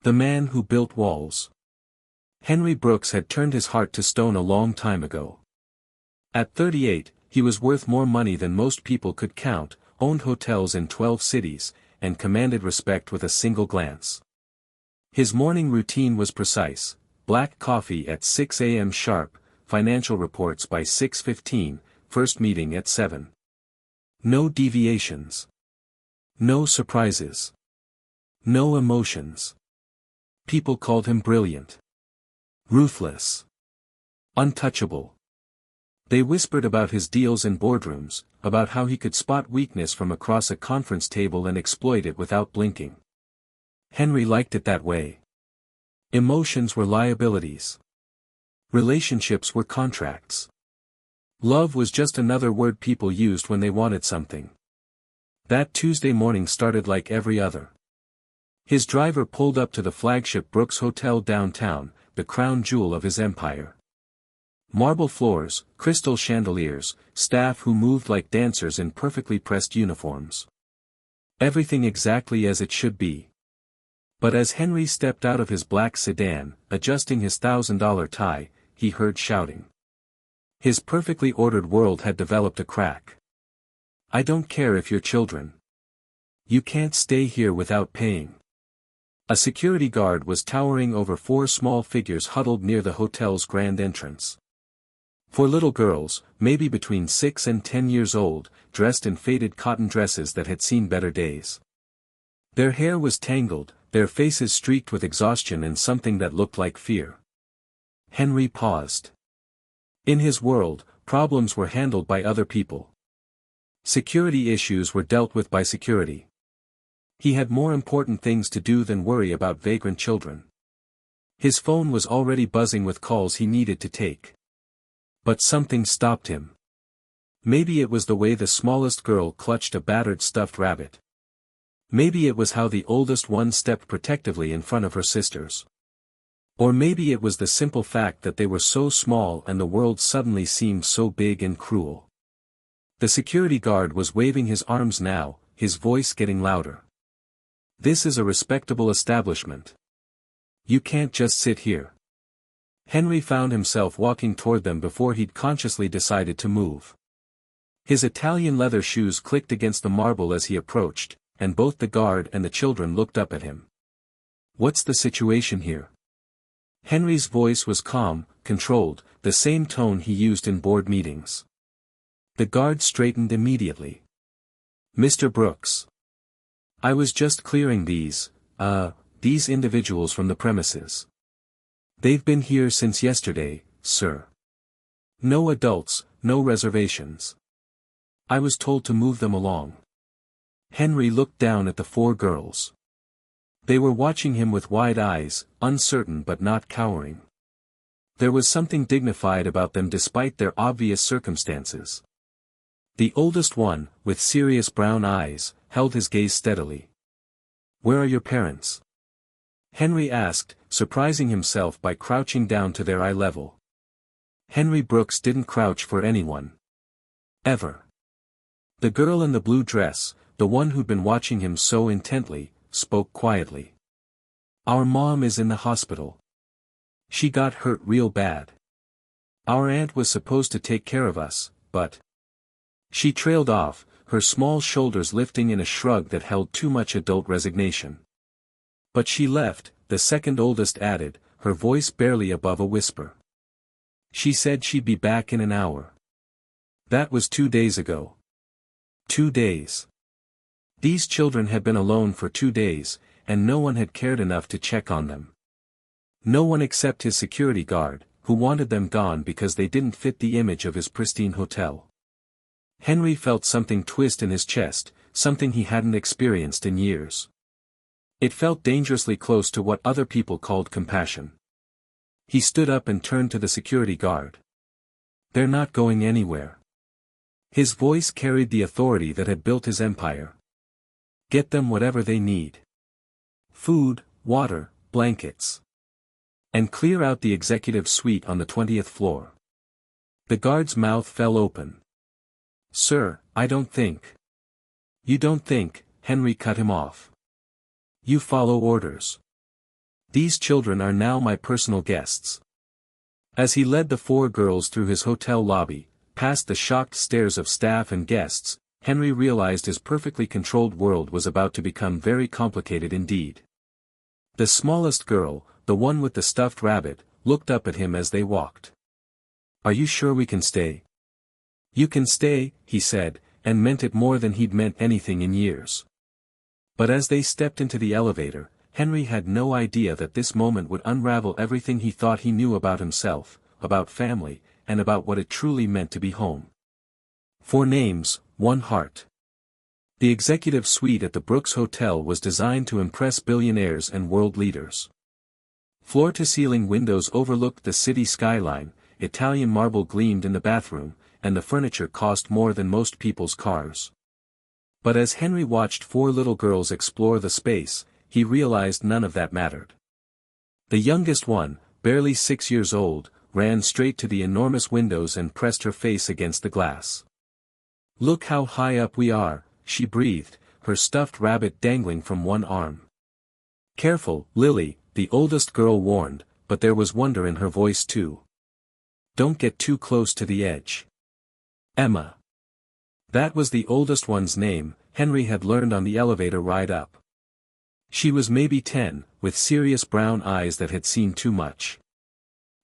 The man who built walls. Henry Brooks had turned his heart to stone a long time ago. At 38, he was worth more money than most people could count, owned hotels in 12 cities, and commanded respect with a single glance. His morning routine was precise: black coffee at 6 a.m. sharp, financial reports by 6:15, first meeting at 7. No deviations. No surprises. No emotions. People called him brilliant. Ruthless. Untouchable. They whispered about his deals in boardrooms, about how he could spot weakness from across a conference table and exploit it without blinking. Henry liked it that way. Emotions were liabilities. Relationships were contracts. Love was just another word people used when they wanted something. That Tuesday morning started like every other. His driver pulled up to the flagship Brooks Hotel downtown, the crown jewel of his empire. Marble floors, crystal chandeliers, staff who moved like dancers in perfectly pressed uniforms. Everything exactly as it should be. But as Henry stepped out of his black sedan, adjusting his $1,000 tie, he heard shouting. His perfectly ordered world had developed a crack. "I don't care if you're children. You can't stay here without paying." A security guard was towering over 4 small figures huddled near the hotel's grand entrance. 4 little girls, maybe between 6 and 10 years old, dressed in faded cotton dresses that had seen better days. Their hair was tangled, their faces streaked with exhaustion and something that looked like fear. Henry paused. In his world, problems were handled by other people. Security issues were dealt with by security. He had more important things to do than worry about vagrant children. His phone was already buzzing with calls he needed to take. But something stopped him. Maybe it was the way the smallest girl clutched a battered stuffed rabbit. Maybe it was how the oldest one stepped protectively in front of her sisters. Or maybe it was the simple fact that they were so small and the world suddenly seemed so big and cruel. The security guard was waving his arms now, his voice getting louder. "This is a respectable establishment. You can't just sit here." Henry found himself walking toward them before he'd consciously decided to move. His Italian leather shoes clicked against the marble as he approached, and both the guard and the children looked up at him. "What's the situation here?" Henry's voice was calm, controlled, the same tone he used in board meetings. The guard straightened immediately. "Mr. Brooks. I was just clearing these individuals from the premises. They've been here since yesterday, sir. No adults, no reservations. I was told to move them along." Henry looked down at the 4 girls. They were watching him with wide eyes, uncertain but not cowering. There was something dignified about them despite their obvious circumstances. The oldest one, with serious brown eyes, held his gaze steadily. "Where are your parents?" Henry asked, surprising himself by crouching down to their eye level. Henry Brooks didn't crouch for anyone. Ever. The girl in the blue dress, the one who'd been watching him so intently, spoke quietly. "Our mom is in the hospital. She got hurt real bad. Our aunt was supposed to take care of us, but..." She trailed off, her small shoulders lifting in a shrug that held too much adult resignation. "But she left," the second oldest added, her voice barely above a whisper. "She said she'd be back in an hour. That was 2 days ago. 2 days. These children had been alone for 2 days, and no one had cared enough to check on them. No one except his security guard, who wanted them gone because they didn't fit the image of his pristine hotel." Henry felt something twist in his chest, something he hadn't experienced in years. It felt dangerously close to what other people called compassion. He stood up and turned to the security guard. "They're not going anywhere." His voice carried the authority that had built his empire. "Get them whatever they need. Food, water, blankets. And clear out the executive suite on the 20th floor." The guard's mouth fell open. "Sir, I don't think." "You don't think," Henry cut him off. "You follow orders. These children are now my personal guests." As he led the four girls through his hotel lobby, past the shocked stares of staff and guests, Henry realized his perfectly controlled world was about to become very complicated indeed. The smallest girl, the one with the stuffed rabbit, looked up at him as they walked. "Are you sure we can stay?" "You can stay," he said, and meant it more than he'd meant anything in years. But as they stepped into the elevator, Henry had no idea that this moment would unravel everything he thought he knew about himself, about family, and about what it truly meant to be home. 4 names, 1 heart. The executive suite at the Brooks Hotel was designed to impress billionaires and world leaders. Floor-to-ceiling windows overlooked the city skyline, Italian marble gleamed in the bathroom, and the furniture cost more than most people's cars. But as Henry watched 4 little girls explore the space, he realized none of that mattered. The youngest one, barely 6 years old, ran straight to the enormous windows and pressed her face against the glass. "Look how high up we are," she breathed, her stuffed rabbit dangling from one arm. "Careful, Lily," the oldest girl warned, but there was wonder in her voice too. "Don't get too close to the edge." Emma. That was the oldest one's name, Henry had learned on the elevator ride up. She was maybe 10, with serious brown eyes that had seen too much.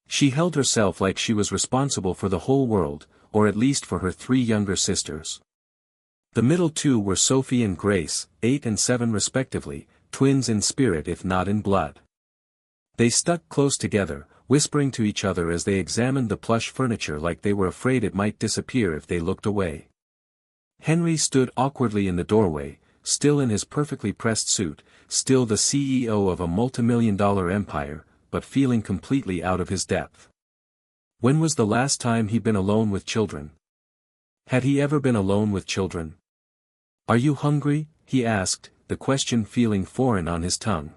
She held herself like she was responsible for the whole world, or at least for her 3 younger sisters. The middle 2 were Sophie and Grace, 8 and 7 respectively, twins in spirit if not in blood. They stuck close together, whispering to each other as they examined the plush furniture like they were afraid it might disappear if they looked away. Henry stood awkwardly in the doorway, still in his perfectly pressed suit, still the CEO of a multimillion-dollar empire, but feeling completely out of his depth. When was the last time he'd been alone with children? Had he ever been alone with children? "Are you hungry?" he asked, the question feeling foreign on his tongue.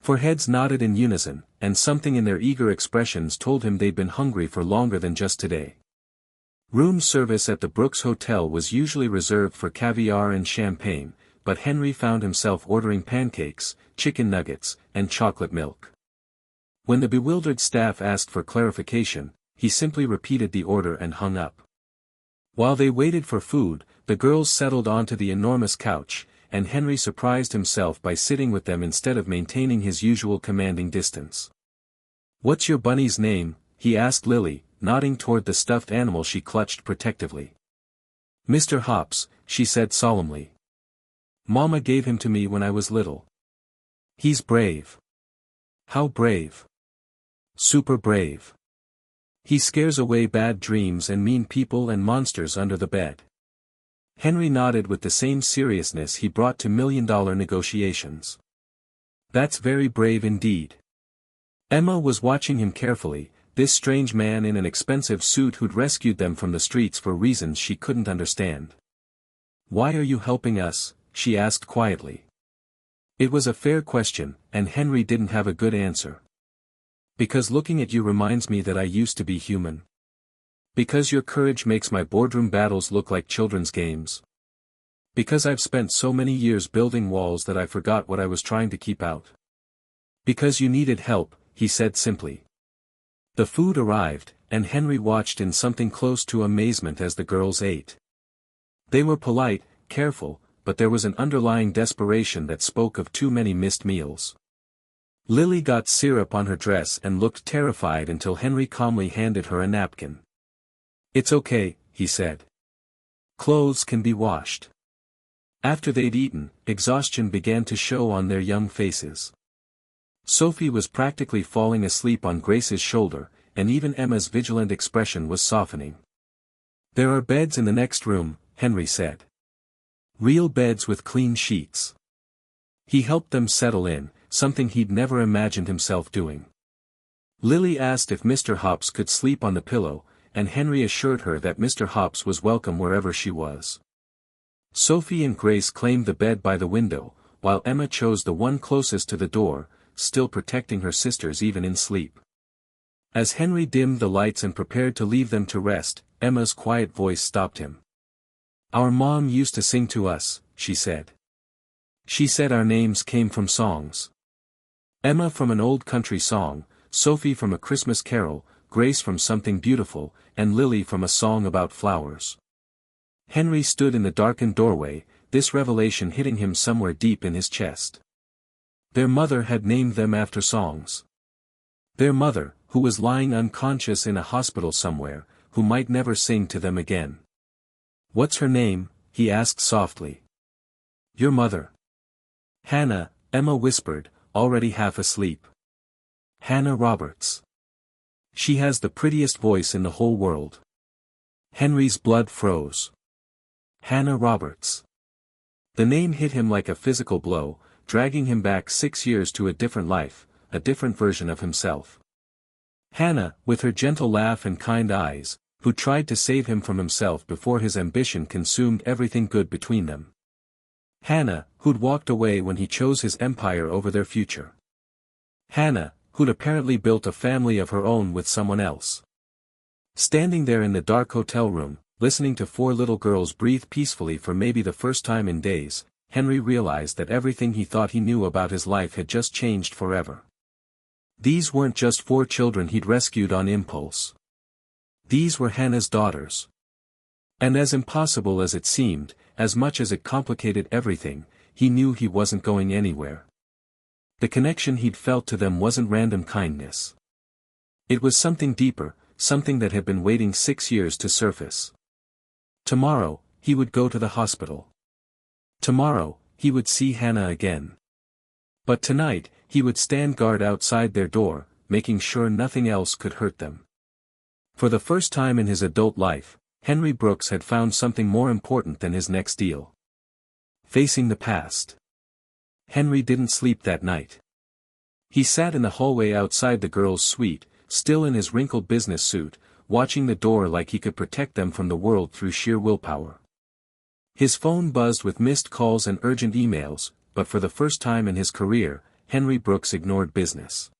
4 heads nodded in unison, and something in their eager expressions told him they'd been hungry for longer than just today. Room service at the Brooks Hotel was usually reserved for caviar and champagne, but Henry found himself ordering pancakes, chicken nuggets, and chocolate milk. When the bewildered staff asked for clarification, he simply repeated the order and hung up. While they waited for food, the girls settled onto the enormous couch, and Henry surprised himself by sitting with them instead of maintaining his usual commanding distance. "What's your bunny's name?" he asked Lily, nodding toward the stuffed animal she clutched protectively. "Mr. Hops," she said solemnly. "Mama gave him to me when I was little. He's brave." "How brave?" "Super brave. He scares away bad dreams and mean people and monsters under the bed." Henry nodded with the same seriousness he brought to million-dollar negotiations. "That's very brave indeed." Emma was watching him carefully, this strange man in an expensive suit who'd rescued them from the streets for reasons she couldn't understand. "Why are you helping us?" she asked quietly. It was a fair question, and Henry didn't have a good answer. "Because looking at you reminds me that I used to be human. Because your courage makes my boardroom battles look like children's games. Because I've spent so many years building walls that I forgot what I was trying to keep out. Because you needed help," he said simply. The food arrived, and Henry watched in something close to amazement as the girls ate. They were polite, careful, but there was an underlying desperation that spoke of too many missed meals. Lily got syrup on her dress and looked terrified until Henry calmly handed her a napkin. "It's okay," he said. "Clothes can be washed." After they'd eaten, exhaustion began to show on their young faces. Sophie was practically falling asleep on Grace's shoulder, and even Emma's vigilant expression was softening. "There are beds in the next room," Henry said. "Real beds with clean sheets." He helped them settle in, something he'd never imagined himself doing. Lily asked if Mr. Hops could sleep on the pillow, and Henry assured her that Mr. Hops was welcome wherever she was. Sophie and Grace claimed the bed by the window, while Emma chose the one closest to the door, still protecting her sisters even in sleep. As Henry dimmed the lights and prepared to leave them to rest, Emma's quiet voice stopped him. "Our mom used to sing to us," she said. "She said our names came from songs." Emma from an old country song, Sophie from a Christmas carol, Grace from something beautiful, and Lily from a song about flowers. Henry stood in the darkened doorway, this revelation hitting him somewhere deep in his chest. Their mother had named them after songs. Their mother, who was lying unconscious in a hospital somewhere, who might never sing to them again. "What's her name?" he asked softly. "Your mother." "Hannah," Emma whispered, already half asleep. "Hannah Roberts. She has the prettiest voice in the whole world." Henry's blood froze. Hannah Roberts. The name hit him like a physical blow, dragging him back 6 years to a different life, a different version of himself. Hannah, with her gentle laugh and kind eyes, who tried to save him from himself before his ambition consumed everything good between them. Hannah, who'd walked away when he chose his empire over their future. Hannah, who'd apparently built a family of her own with someone else. Standing there in the dark hotel room, listening to 4 little girls breathe peacefully for maybe the first time in days, Henry realized that everything he thought he knew about his life had just changed forever. These weren't just 4 children he'd rescued on impulse. These were Hannah's daughters. And as impossible as it seemed, as much as it complicated everything, he knew he wasn't going anywhere. The connection he'd felt to them wasn't random kindness. It was something deeper, something that had been waiting 6 years to surface. Tomorrow, he would go to the hospital. Tomorrow, he would see Hannah again. But tonight, he would stand guard outside their door, making sure nothing else could hurt them. For the first time in his adult life, Henry Brooks had found something more important than his next deal. Facing the past. Henry didn't sleep that night. He sat in the hallway outside the girls' suite, still in his wrinkled business suit, watching the door like he could protect them from the world through sheer willpower. His phone buzzed with missed calls and urgent emails, but for the first time in his career, Henry Brooks ignored business.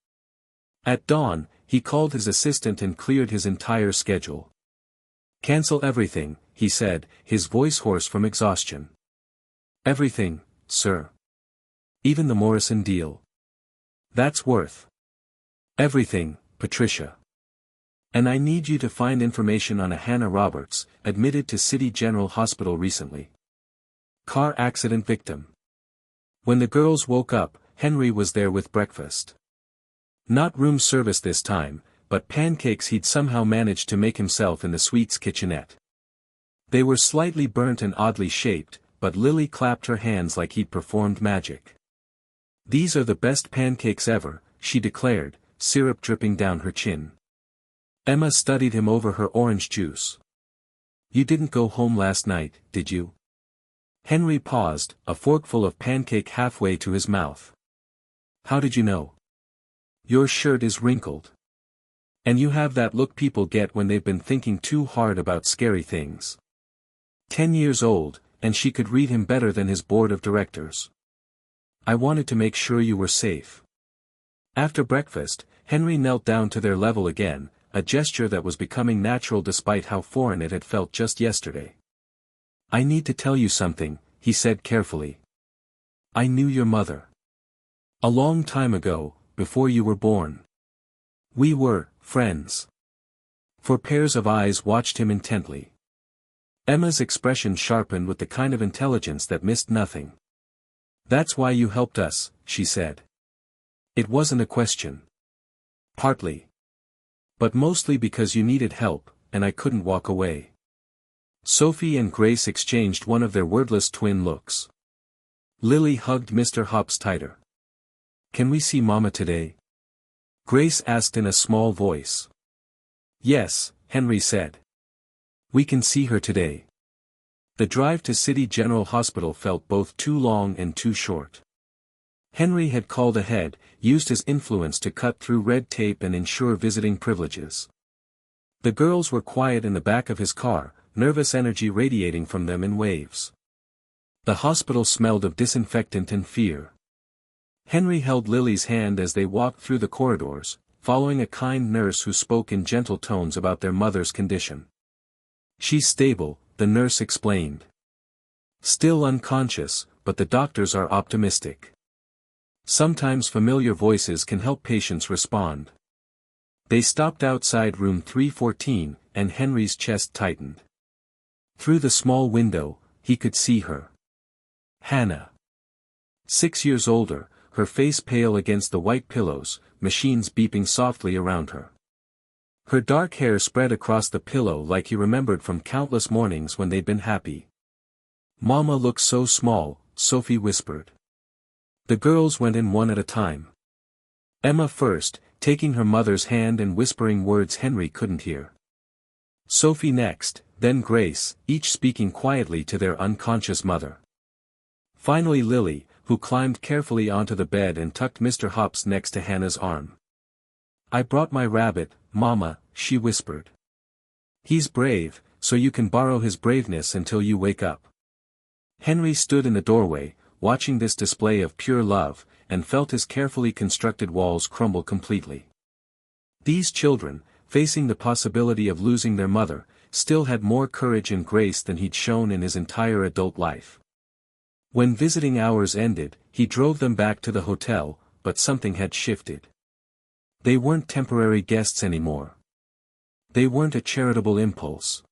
At dawn, he called his assistant and cleared his entire schedule. "Cancel everything," he said, his voice hoarse from exhaustion. "Everything, sir. Even the Morrison deal. That's worth everything, Patricia. And I need you to find information on a Hannah Roberts, admitted to City General Hospital recently. Car accident victim." When the girls woke up, Henry was there with breakfast. Not room service this time, but pancakes he'd somehow managed to make himself in the suite's kitchenette. They were slightly burnt and oddly shaped, but Lily clapped her hands like he'd performed magic. "These are the best pancakes ever," she declared, syrup dripping down her chin. Emma studied him over her orange juice. "You didn't go home last night, did you?" Henry paused, a forkful of pancake halfway to his mouth. "How did you know? Your shirt is wrinkled. And you have that look people get when they've been thinking too hard about scary things." 10 years old, and she could read him better than his board of directors. "I wanted to make sure you were safe." After breakfast, Henry knelt down to their level again, a gesture that was becoming natural despite how foreign it had felt just yesterday. "I need to tell you something," he said carefully. "I knew your mother. A long time ago, before you were born. We were friends." 4 pairs of eyes watched him intently. Emma's expression sharpened with the kind of intelligence that missed nothing. "That's why you helped us," she said. "It wasn't a question." "Partly. But mostly because you needed help, and I couldn't walk away." Sophie and Grace exchanged one of their wordless twin looks. Lily hugged Mr. Hobbs tighter. "Can we see Mama today?" Grace asked in a small voice. "Yes," Henry said. "We can see her today." The drive to City General Hospital felt both too long and too short. Henry had called ahead, used his influence to cut through red tape and ensure visiting privileges. The girls were quiet in the back of his car, nervous energy radiating from them in waves. The hospital smelled of disinfectant and fear. Henry held Lily's hand as they walked through the corridors, following a kind nurse who spoke in gentle tones about their mother's condition. "She's stable," the nurse explained. "Still unconscious, but the doctors are optimistic." Sometimes familiar voices can help patients respond. They stopped outside room 314, and Henry's chest tightened. Through the small window, he could see her. Hannah. 6 years older, her face pale against the white pillows, machines beeping softly around her. Her dark hair spread across the pillow like he remembered from countless mornings when they'd been happy. "Mama looks so small," Sophie whispered. The girls went in one at a time. Emma first, taking her mother's hand and whispering words Henry couldn't hear. Sophie next, then Grace, each speaking quietly to their unconscious mother. Finally Lily, who climbed carefully onto the bed and tucked Mr. Hops next to Hannah's arm. "I brought my rabbit, Mama," she whispered. "He's brave, so you can borrow his braveness until you wake up." Henry stood in the doorway, watching this display of pure love, and felt his carefully constructed walls crumble completely. These children, facing the possibility of losing their mother, still had more courage and grace than he'd shown in his entire adult life. When visiting hours ended, he drove them back to the hotel, but something had shifted. They weren't temporary guests anymore. They weren't a charitable impulse.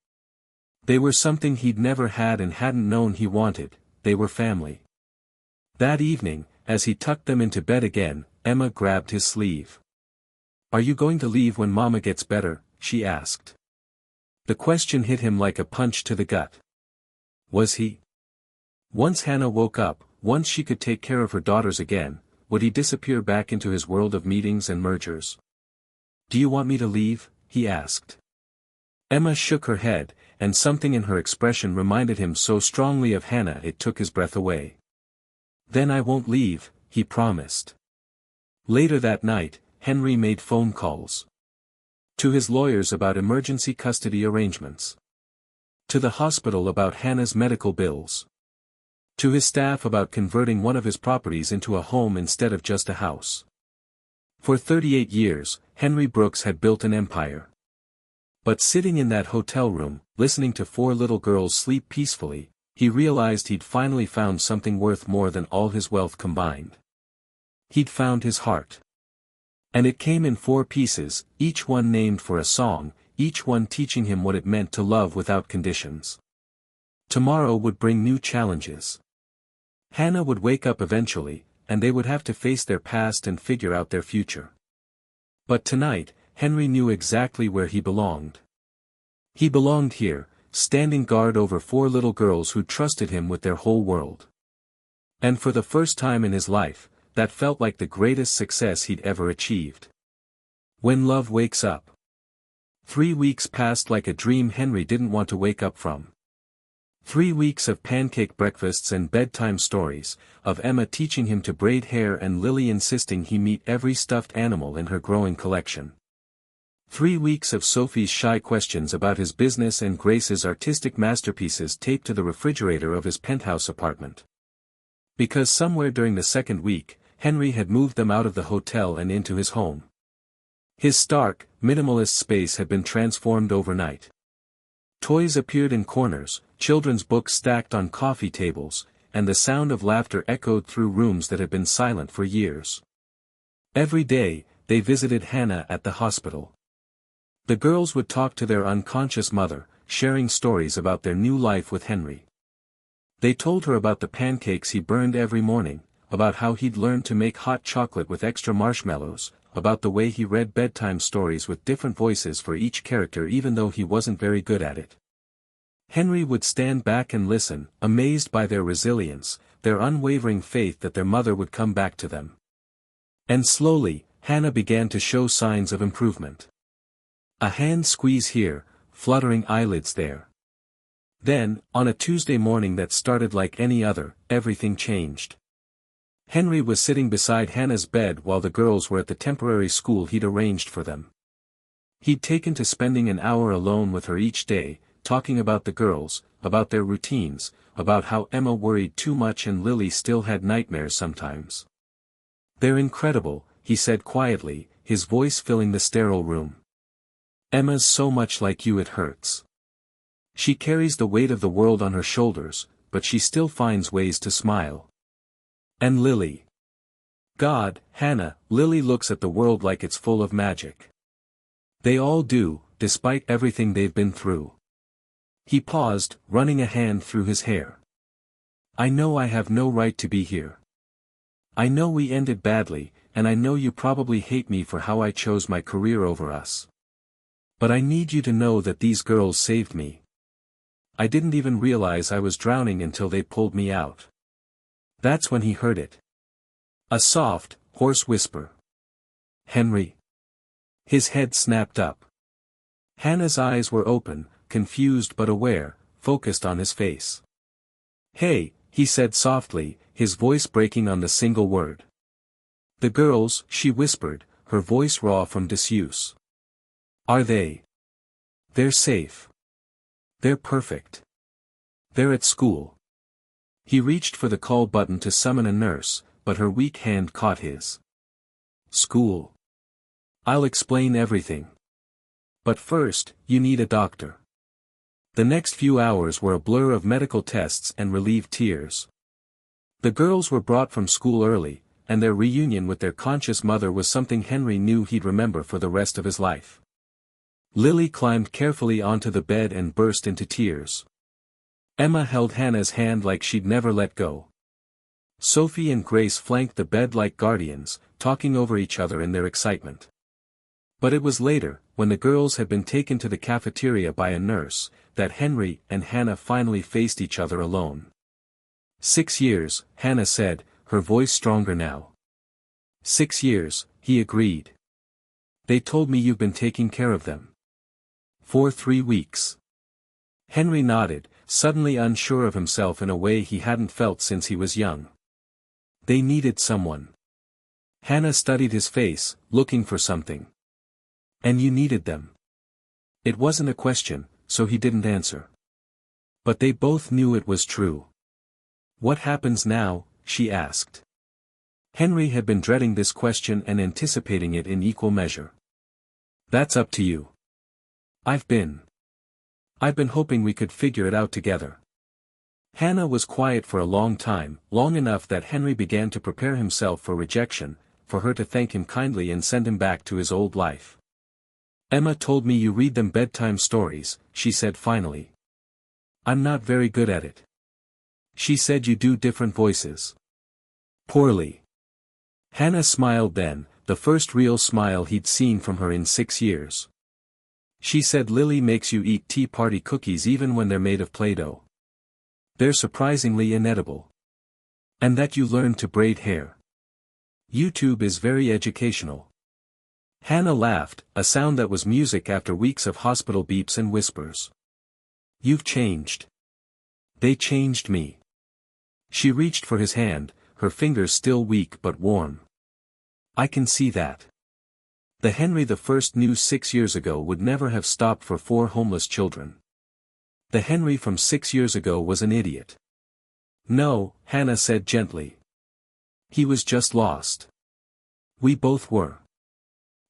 They were something he'd never had and hadn't known he wanted. They were family. That evening, as he tucked them into bed again, Emma grabbed his sleeve. "Are you going to leave when Mama gets better?" she asked. The question hit him like a punch to the gut. Was he? Once Hannah woke up, once she could take care of her daughters again, would he disappear back into his world of meetings and mergers? "Do you want me to leave?" he asked. Emma shook her head, and something in her expression reminded him so strongly of Hannah it took his breath away. "Then I won't leave," he promised. Later that night, Henry made phone calls. To his lawyers about emergency custody arrangements. To the hospital about Hannah's medical bills. To his staff about converting one of his properties into a home instead of just a house. For 38 years, Henry Brooks had built an empire. But sitting in that hotel room, listening to 4 little girls sleep peacefully, he realized he'd finally found something worth more than all his wealth combined. He'd found his heart. And it came in 4 pieces, each one named for a song, each one teaching him what it meant to love without conditions. Tomorrow would bring new challenges. Hannah would wake up eventually, and they would have to face their past and figure out their future. But tonight, Henry knew exactly where he belonged. He belonged here, standing guard over 4 little girls who trusted him with their whole world. And for the first time in his life, that felt like the greatest success he'd ever achieved. When love wakes up. 3 weeks passed like a dream Henry didn't want to wake up from. 3 weeks of pancake breakfasts and bedtime stories, of Emma teaching him to braid hair and Lily insisting he meet every stuffed animal in her growing collection. 3 weeks of Sophie's shy questions about his business and Grace's artistic masterpieces taped to the refrigerator of his penthouse apartment. Because somewhere during the second week, Henry had moved them out of the hotel and into his home. His stark, minimalist space had been transformed overnight. Toys appeared in corners, children's books stacked on coffee tables, and the sound of laughter echoed through rooms that had been silent for years. Every day, they visited Hannah at the hospital. The girls would talk to their unconscious mother, sharing stories about their new life with Henry. They told her about the pancakes he burned every morning, about how he'd learned to make hot chocolate with extra marshmallows, about the way he read bedtime stories with different voices for each character even though he wasn't very good at it. Henry would stand back and listen, amazed by their resilience, their unwavering faith that their mother would come back to them. And slowly, Hannah began to show signs of improvement. A hand squeeze here, fluttering eyelids there. Then, on a Tuesday morning that started like any other, everything changed. Henry was sitting beside Hannah's bed while the girls were at the temporary school he'd arranged for them. He'd taken to spending an hour alone with her each day, talking about the girls, about their routines, about how Emma worried too much and Lily still had nightmares sometimes. "They're incredible," he said quietly, his voice filling the sterile room. "Emma's so much like you it hurts. She carries the weight of the world on her shoulders, but she still finds ways to smile. And Lily. God, Hannah, Lily looks at the world like it's full of magic. They all do, despite everything they've been through. He paused, running a hand through his hair. I know I have no right to be here. I know we ended badly, and I know you probably hate me for how I chose my career over us. But I need you to know that these girls saved me. I didn't even realize I was drowning until they pulled me out. That's when he heard it. A soft, hoarse whisper. Henry. His head snapped up. Hannah's eyes were open, confused but aware, focused on his face. Hey, he said softly, his voice breaking on the single word. The girls, she whispered, her voice raw from disuse. Are they? They're safe. They're perfect. They're at school. He reached for the call button to summon a nurse, but her weak hand caught his. School. I'll explain everything. But first, you need a doctor. The next few hours were a blur of medical tests and relieved tears. The girls were brought from school early, and their reunion with their conscious mother was something Henry knew he'd remember for the rest of his life. Lily climbed carefully onto the bed and burst into tears. Emma held Hannah's hand like she'd never let go. Sophie and Grace flanked the bed like guardians, talking over each other in their excitement. But it was later, when the girls had been taken to the cafeteria by a nurse, that Henry and Hannah finally faced each other alone. 6 years, Hannah said, her voice stronger now. 6 years, he agreed. They told me you've been taking care of them. For 3 weeks. Henry nodded, suddenly unsure of himself in a way he hadn't felt since he was young. They needed someone. Hannah studied his face, looking for something. And you needed them. It wasn't a question, so he didn't answer. But they both knew it was true. What happens now? She asked. Henry had been dreading this question and anticipating it in equal measure. That's up to you. I've been hoping we could figure it out together. Hannah was quiet for a long time, long enough that Henry began to prepare himself for rejection, for her to thank him kindly and send him back to his old life. Emma told me you read them bedtime stories, she said finally. I'm not very good at it. She said you do different voices. Poorly. Hannah smiled then, the first real smile he'd seen from her in 6 years. She said Lily makes you eat tea party cookies even when they're made of Play-Doh. They're surprisingly inedible. And that you learned to braid hair. YouTube is very educational. Hannah laughed, a sound that was music after weeks of hospital beeps and whispers. You've changed. They changed me. She reached for his hand, her fingers still weak but warm. I can see that. The Henry the First knew 6 years ago would never have stopped for 4 homeless children. The Henry from 6 years ago was an idiot. No, Hannah said gently. He was just lost. We both were.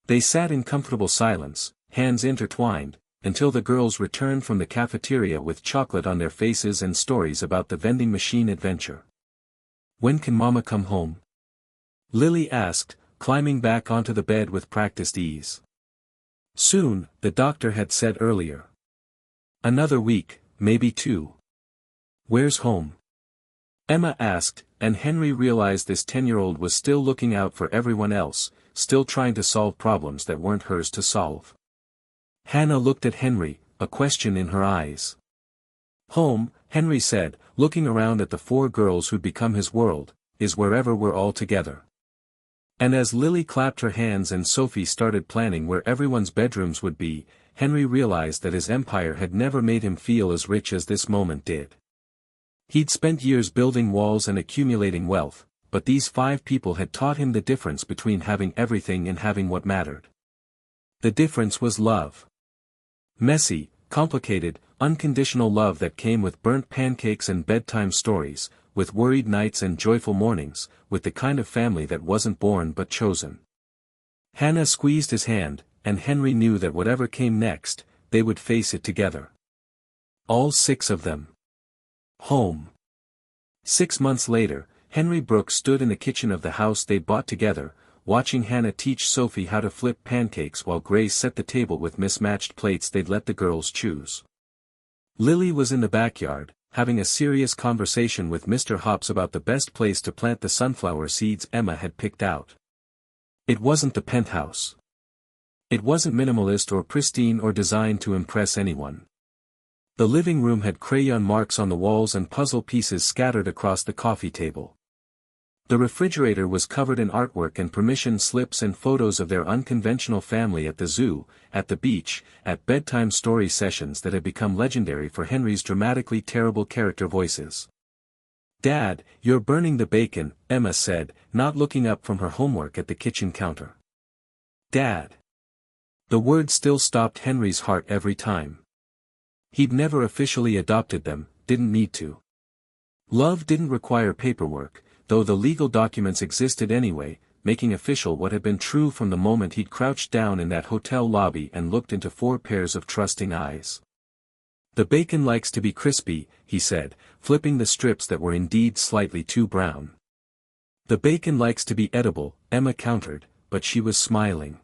They sat in comfortable silence, hands intertwined, until the girls returned from the cafeteria with chocolate on their faces and stories about the vending machine adventure. When can Mama come home? Lily asked, climbing back onto the bed with practiced ease. Soon, the doctor had said earlier. Another week, maybe 2. Where's home? Emma asked, and Henry realized this 10-year-old was still looking out for everyone else, still trying to solve problems that weren't hers to solve. Hannah looked at Henry, a question in her eyes. Home, Henry said, looking around at the 4 girls who'd become his world, is wherever we're all together. And as Lily clapped her hands and Sophie started planning where everyone's bedrooms would be, Henry realized that his empire had never made him feel as rich as this moment did. He'd spent years building walls and accumulating wealth, but these 5 people had taught him the difference between having everything and having what mattered. The difference was love. Messy, complicated, unconditional love that came with burnt pancakes and bedtime stories, with worried nights and joyful mornings, with the kind of family that wasn't born but chosen. Hannah squeezed his hand, and Henry knew that whatever came next, they would face it together. All 6 of them. Home. 6 months later, Henry Brooks stood in the kitchen of the house they'd bought together, watching Hannah teach Sophie how to flip pancakes while Grace set the table with mismatched plates they'd let the girls choose. Lily was in the backyard, having a serious conversation with Mr. Hops about the best place to plant the sunflower seeds Emma had picked out. It wasn't the penthouse. It wasn't minimalist or pristine or designed to impress anyone. The living room had crayon marks on the walls and puzzle pieces scattered across the coffee table. The refrigerator was covered in artwork and permission slips and photos of their unconventional family at the zoo, at the beach, at bedtime story sessions that had become legendary for Henry's dramatically terrible character voices. "Dad, you're burning the bacon," Emma said, not looking up from her homework at the kitchen counter. "Dad." The word still stopped Henry's heart every time. He'd never officially adopted them, didn't need to. Love didn't require paperwork, though the legal documents existed anyway, making official what had been true from the moment he'd crouched down in that hotel lobby and looked into 4 pairs of trusting eyes. "The bacon likes to be crispy," he said, flipping the strips that were indeed slightly too brown. "The bacon likes to be edible," Emma countered, but she was smiling.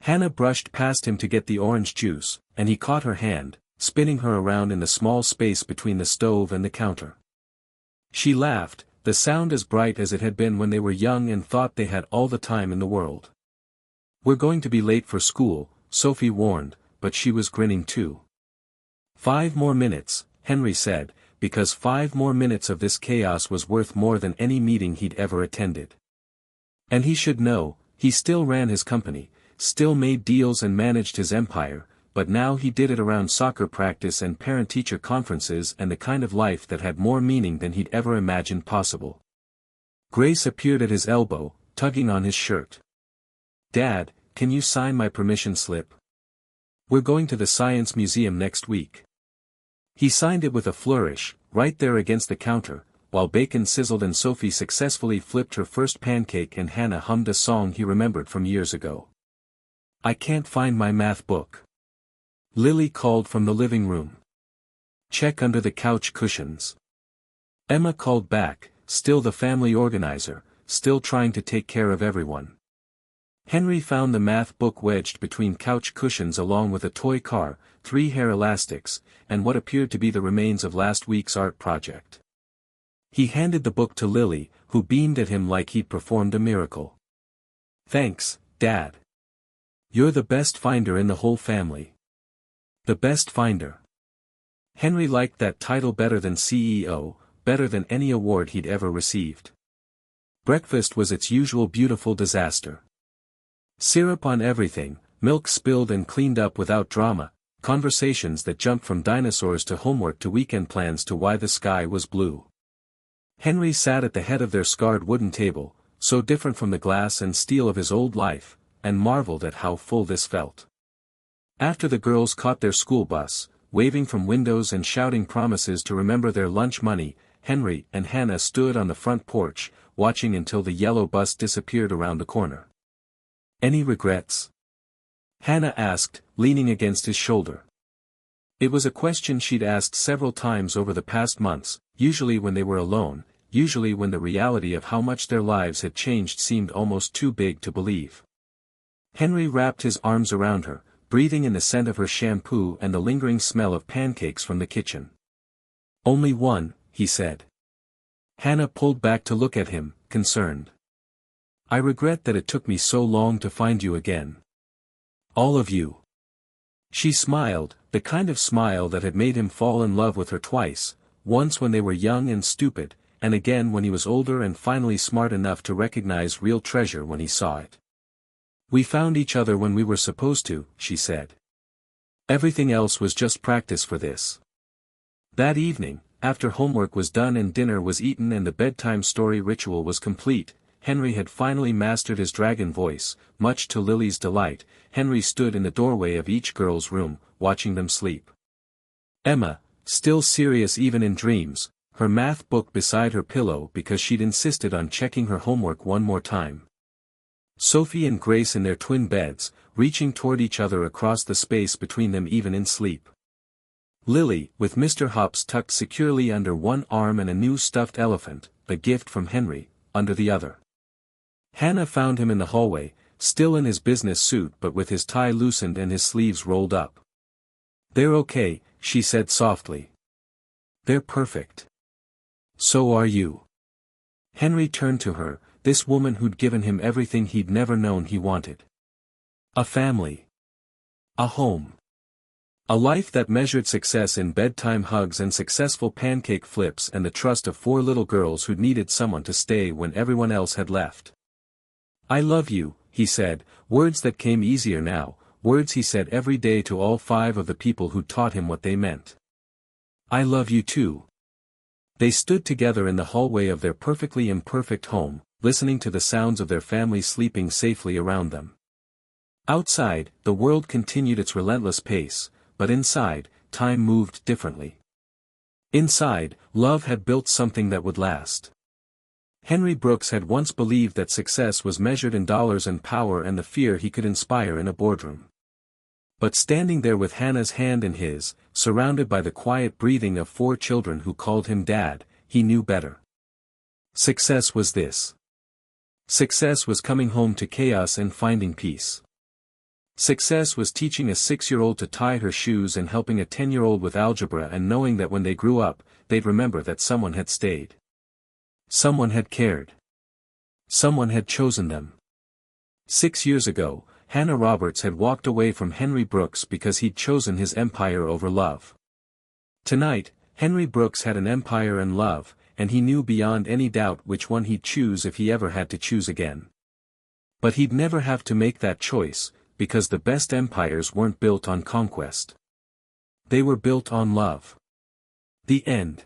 Hannah brushed past him to get the orange juice, and he caught her hand, spinning her around in the small space between the stove and the counter. She laughed, the sound as bright as it had been when they were young and thought they had all the time in the world. "We're going to be late for school," Sophie warned, but she was grinning too. 5 more minutes, Henry said, because 5 more minutes of this chaos was worth more than any meeting he'd ever attended. And he should know, he still ran his company, still made deals and managed his empire, but now he did it around soccer practice and parent-teacher conferences and the kind of life that had more meaning than he'd ever imagined possible. Grace appeared at his elbow, tugging on his shirt. "Dad, can you sign my permission slip? We're going to the Science Museum next week." He signed it with a flourish, right there against the counter, while bacon sizzled and Sophie successfully flipped her first pancake and Hannah hummed a song he remembered from years ago. "I can't find my math book," Lily called from the living room. "Check under the couch cushions." Emma called back, still the family organizer, still trying to take care of everyone. Henry found the math book wedged between couch cushions along with a toy car, 3 hair elastics, and what appeared to be the remains of last week's art project. He handed the book to Lily, who beamed at him like he'd performed a miracle. "Thanks, Dad. You're the best finder in the whole family." The best finder. Henry liked that title better than CEO, better than any award he'd ever received. Breakfast was its usual beautiful disaster. Syrup on everything, milk spilled and cleaned up without drama, conversations that jumped from dinosaurs to homework to weekend plans to why the sky was blue. Henry sat at the head of their scarred wooden table, so different from the glass and steel of his old life, and marveled at how full this felt. After the girls caught their school bus, waving from windows and shouting promises to remember their lunch money, Henry and Hannah stood on the front porch, watching until the yellow bus disappeared around the corner. "Any regrets?" Hannah asked, leaning against his shoulder. It was a question she'd asked several times over the past months, usually when they were alone, usually when the reality of how much their lives had changed seemed almost too big to believe. Henry wrapped his arms around her, breathing in the scent of her shampoo and the lingering smell of pancakes from the kitchen. "Only one," he said. Hannah pulled back to look at him, concerned. "I regret that it took me so long to find you again. All of you." She smiled, the kind of smile that had made him fall in love with her twice, once when they were young and stupid, and again when he was older and finally smart enough to recognize real treasure when he saw it. "We found each other when we were supposed to," she said. "Everything else was just practice for this." That evening, after homework was done and dinner was eaten and the bedtime story ritual was complete, Henry had finally mastered his dragon voice, much to Lily's delight. Henry stood in the doorway of each girl's room, watching them sleep. Emma, still serious even in dreams, her math book beside her pillow because she'd insisted on checking her homework one more time. Sophie and Grace in their twin beds, reaching toward each other across the space between them even in sleep. Lily, with Mr. Hops tucked securely under one arm and a new stuffed elephant, a gift from Henry, under the other. Hannah found him in the hallway, still in his business suit but with his tie loosened and his sleeves rolled up. "They're okay," she said softly. "They're perfect. So are you." Henry turned to her, this woman who'd given him everything he'd never known he wanted. A family. A home. A life that measured success in bedtime hugs and successful pancake flips and the trust of 4 little girls who'd needed someone to stay when everyone else had left. "I love you," he said, words that came easier now, words he said every day to all 5 of the people who taught him what they meant. "I love you too." They stood together in the hallway of their perfectly imperfect home, listening to the sounds of their family sleeping safely around them. Outside, the world continued its relentless pace, but inside, time moved differently. Inside, love had built something that would last. Henry Brooks had once believed that success was measured in dollars and power and the fear he could inspire in a boardroom. But standing there with Hannah's hand in his, surrounded by the quiet breathing of 4 children who called him Dad, he knew better. Success was this. Success was coming home to chaos and finding peace. Success was teaching a 6-year-old to tie her shoes and helping a 10-year-old with algebra and knowing that when they grew up, they'd remember that someone had stayed. Someone had cared. Someone had chosen them. 6 years ago, Hannah Roberts had walked away from Henry Brooks because he'd chosen his empire over love. Tonight, Henry Brooks had an empire and love, and he knew beyond any doubt which one he'd choose if he ever had to choose again. But he'd never have to make that choice, because the best empires weren't built on conquest. They were built on love. The end.